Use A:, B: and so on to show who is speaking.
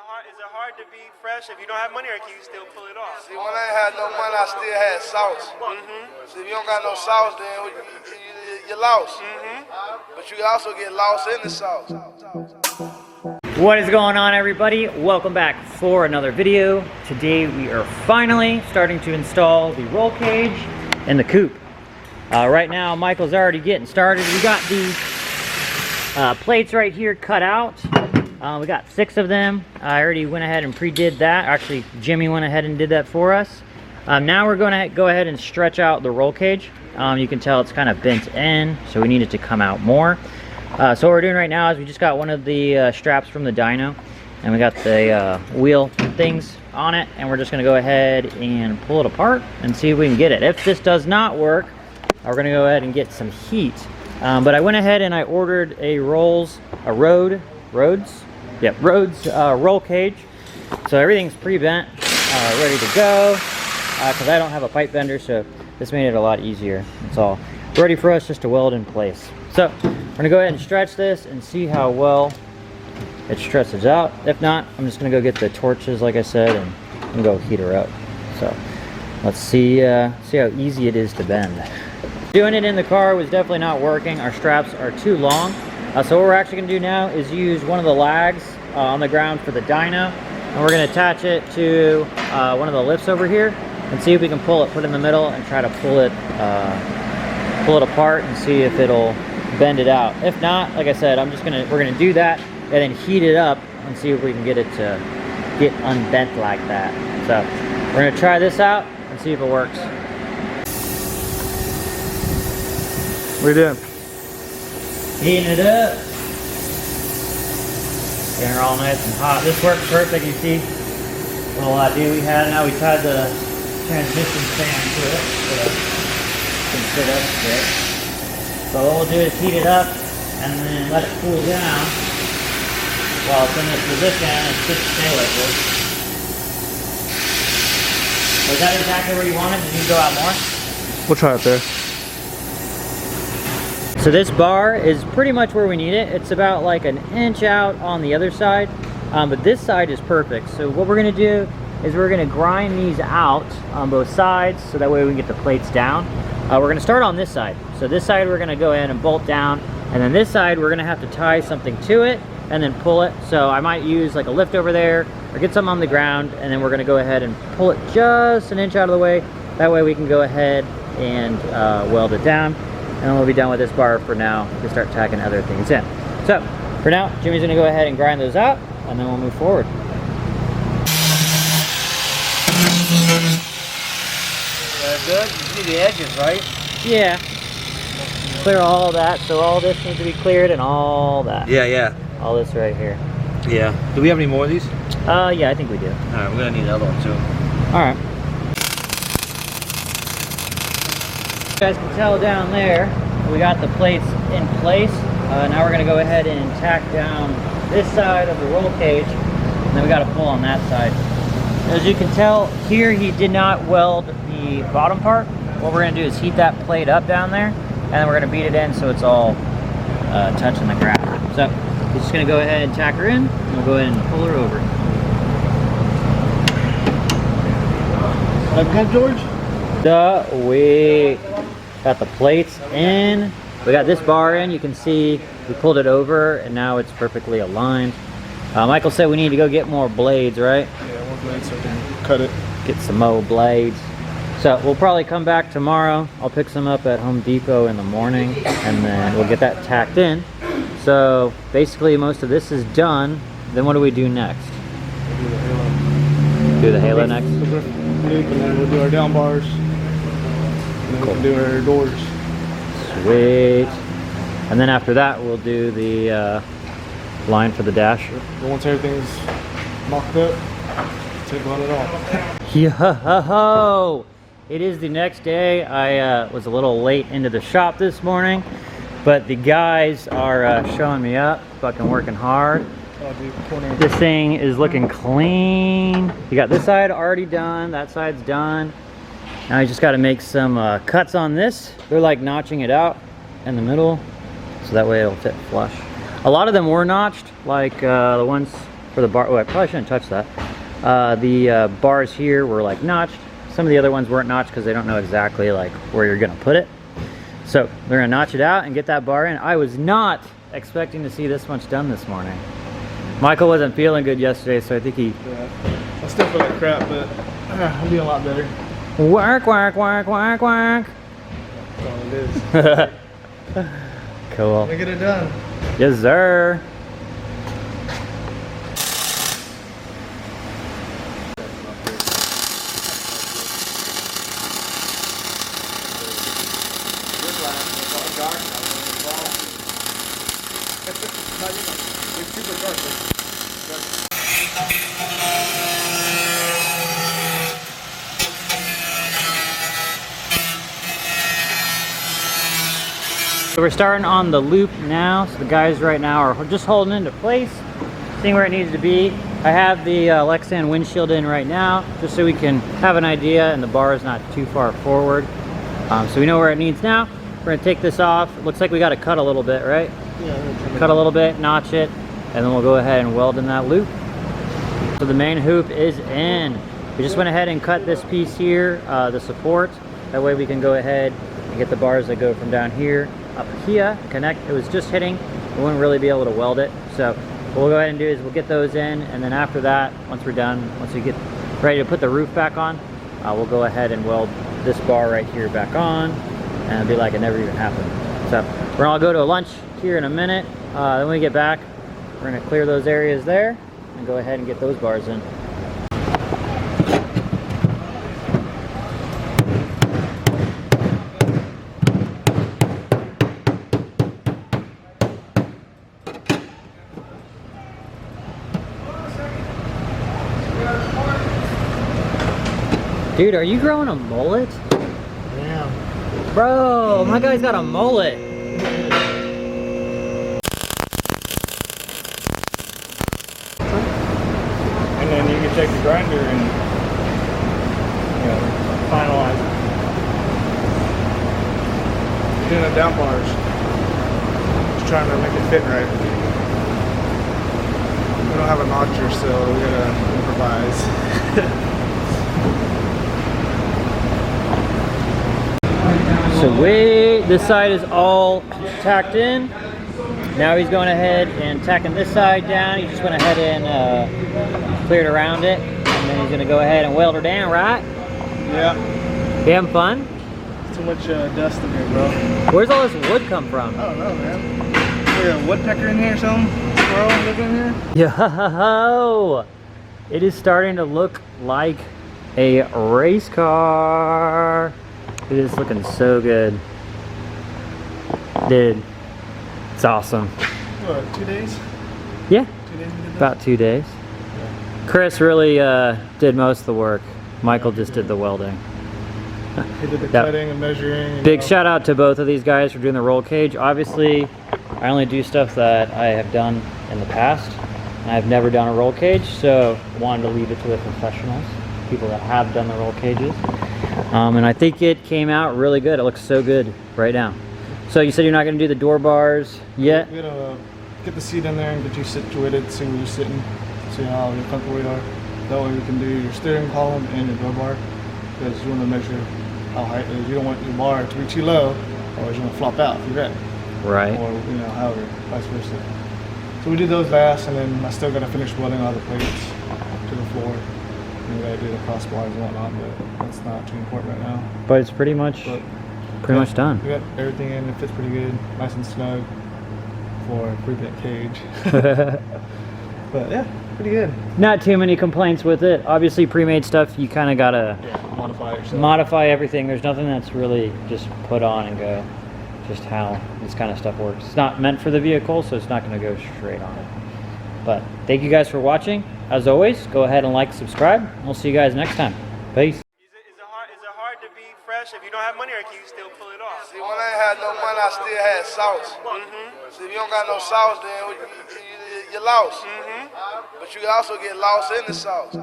A: Is it hard to be fresh if you don't have money, or can you still pull it off?
B: See, when I ain't had no money, I still had sauce. See, if you don't got no sauce, then you're lost. But you can also get lost in the sauce.
C: What is going on, everybody? Welcome back for another video. Today we are finally starting to install the roll cage in the coupe. Right now Michael's already getting started. We got the plates right here cut out. We got 6 of them. I already went ahead and pre-did that. Actually, Jimmy went ahead and did that for us. Now we're going to go ahead and stretch out the roll cage. You can tell it's kind of bent in, so we need it to come out more. So what we're doing right now is we just got one of the straps from the dyno, and we got the wheel things on it, and we're just going to go ahead and pull it apart and see if we can get it. If this does not work, we're going to go ahead and get some heat. But I went ahead and I ordered a Rhodes roll cage. So everything's pre-bent, ready to go, because I don't have a pipe bender, so this made it a lot easier. It's all ready for us just to weld in place. So we're gonna go ahead and stretch this and see how well it stretches out. If not, I'm just gonna go get the torches, like I said, and go heat her up. So let's see how easy it is to bend. Doing it in the car was definitely not working. Our straps are too long. So what we're actually gonna do now is use one of the lags on the ground for the dyno, and we're gonna attach it to one of the lifts over here and see if we can pull it, put it in the middle, and try to pull it apart and see if it'll bend it out. If not, like I said, we're gonna do that and then heat it up and see if we can get it to get unbent like that. So we're gonna try this out and see if it works.
B: What are you doing?
C: Heating it up. Getting her all nice and hot. This works perfect. You see what little idea we had. Now we tied the transmission fan to it so it can sit up straight. So what we'll do is heat it up and then let it cool down while it's in this position. It should stay like this. Was that exactly where you wanted? Did you go out more?
B: We'll try it there.
C: So this bar is pretty much where we need it. It's about like an inch out on the other side, but this side is perfect. So what we're gonna do is we're gonna grind these out on both sides so that way we can get the plates down. We're gonna start on this side. So this side we're gonna go ahead and bolt down, and then this side we're gonna have to tie something to it and then pull it. So I might use like a lift over there or get something on the ground, and then we're gonna go ahead and pull it just an inch out of the way. That way we can go ahead and weld it down. And then we'll be done with this bar for now to start tacking other things in. So for now, Jimmy's gonna go ahead and grind those out, and then we'll move forward.
B: Good? You see the edges, right?
C: Yeah. Clear all that. So all this needs to be cleared and all that.
D: Yeah.
C: All this right here.
D: Yeah. Do we have any more of these?
C: Yeah, I think we do.
D: Alright, we're gonna need another one too.
C: Alright. You guys can tell down there, we got the plates in place. Now we're gonna go ahead and tack down this side of the roll cage, and then we gotta pull on that side. As you can tell here, he did not weld the bottom part. What we're gonna do is heat that plate up down there, and then we're gonna beat it in so it's all touching the ground. So we're just gonna go ahead and tack her in, and we'll go ahead and pull her over.
B: That good, George?
C: We got the plates in. We got this bar in. You can see we pulled it over, and now it's perfectly aligned. Michael said we need to go get more blades, right?
B: Yeah, more blades so we can cut it.
C: Get some more blades. So we'll probably come back tomorrow. I'll pick some up at Home Depot in the morning, and then we'll get that tacked in. So basically most of this is done. Then what do we do next?
B: We'll do the halo.
C: Do the halo next?
B: And then we'll do our down bars. And then we can do our doors.
C: Sweet. And then after that, we'll do the line for the dash.
B: But once everything's mocked up, take it off.
C: Yo! It is the next day. I was a little late into the shop this morning, but the guys are showing me up, fucking working hard. This thing is looking clean. You got this side already done, that side's done. Now you just got to make some cuts on this. They're like notching it out in the middle, so that way it'll fit flush. A lot of them were notched, like the ones for the bar. Oh, I probably shouldn't touch that. The bars here were like notched. Some of the other ones weren't notched because they don't know exactly like where you're gonna put it. So they're gonna notch it out and get that bar in. I was not expecting to see this much done this morning. Michael wasn't feeling good yesterday, so I think he...
E: Yeah. I still feel like crap, but I'm doing a lot better.
C: Work, work, work, work, work.
E: That's all it is.
C: Cool.
E: Let me get it done.
C: Yes, sir. So we're starting on the loop now. So the guys right now are just holding into place, seeing where it needs to be. I have the LAKELAND windshield in right now, just so we can have an idea and the bar is not too far forward. So we know where it needs now. We're gonna take this off. It looks like we got to cut a little bit, right?
E: Yeah.
C: Cut a little bit, notch it, and then we'll go ahead and weld in that loop. So the main hoop is in. We just went ahead and cut this piece here, the support. That way we can go ahead and get the bars that go from down here up here, connect. It was just hitting. We wouldn't really be able to weld it. So what we'll go ahead and do is we'll get those in, and then after that, once we're done, once we get ready to put the roof back on, we'll go ahead and weld this bar right here back on, and it'll be like it never even happened. So we're gonna go to a lunch here in a minute. Then when we get back, we're gonna clear those areas there and go ahead and get those bars in. Dude, are you growing a mullet?
E: Damn.
C: Bro, my guy's got a mullet.
E: And then you can take the grinder and, you know, finalize it. You're doing the down bars. Just trying to make it fit right. We don't have a notcher, so we gotta improvise.
C: So wait, this side is all tacked in. Now he's going ahead and tacking this side down. He just went ahead and cleared around it. And then he's gonna go ahead and weld her down, right?
E: Yeah.
C: You having fun?
E: Too much dust in here, bro.
C: Where's all this wood come from?
E: I don't know, man. Is there a woodpecker in here or something? Squirrel living in here?
C: Yo! It is starting to look like a race car. It is looking so good. Dude, it's awesome.
E: What, 2 days?
C: Yeah,
E: 2 days we did that?
C: about 2 days.
E: Yeah.
C: Chris really did most of the work. Michael just did the welding.
E: He did the
C: Yep.
E: cutting and measuring.
C: Big shout out to both of these guys for doing the roll cage. Obviously, I only do stuff that I have done in the past. I've never done a roll cage, so wanted to leave it to the professionals, people that have done the roll cages. And I think it came out really good. It looks so good right now. So you said you're not going to do the door bars yet?
E: We gotta get the seat in there and get you situated, see where you're sitting, see how comfortable you are. That way we can do your steering column and your door bar, because you want to measure how high it is. You don't want your bar to be too low, or you're going to flop out if you're red.
C: Right.
E: Or, you know, however, vice versa. So we did those last, and then I still got to finish welding all the plates to the floor. And we got to do the crossbars and whatnot, but that's not too important right now.
C: But it's pretty much done.
E: We got everything in. It fits pretty good, nice and snug for a 3-bit cage. But yeah, pretty good.
C: Not too many complaints with it. Obviously, pre-made stuff, you kind of got to
E: Modify it yourself.
C: modify everything. There's nothing that's really just put on and go. Just how this kind of stuff works. It's not meant for the vehicle, so it's not going to go straight on it. But thank you guys for watching. As always, go ahead and like, subscribe. We'll see you guys next time. Peace.
A: Is it hard to be fresh if you don't have money, or can you still pull it off?
B: See, when I ain't had no money, I still had sauce. See, if you don't got no sauce, then you're lost. But you can also get lost in the sauce.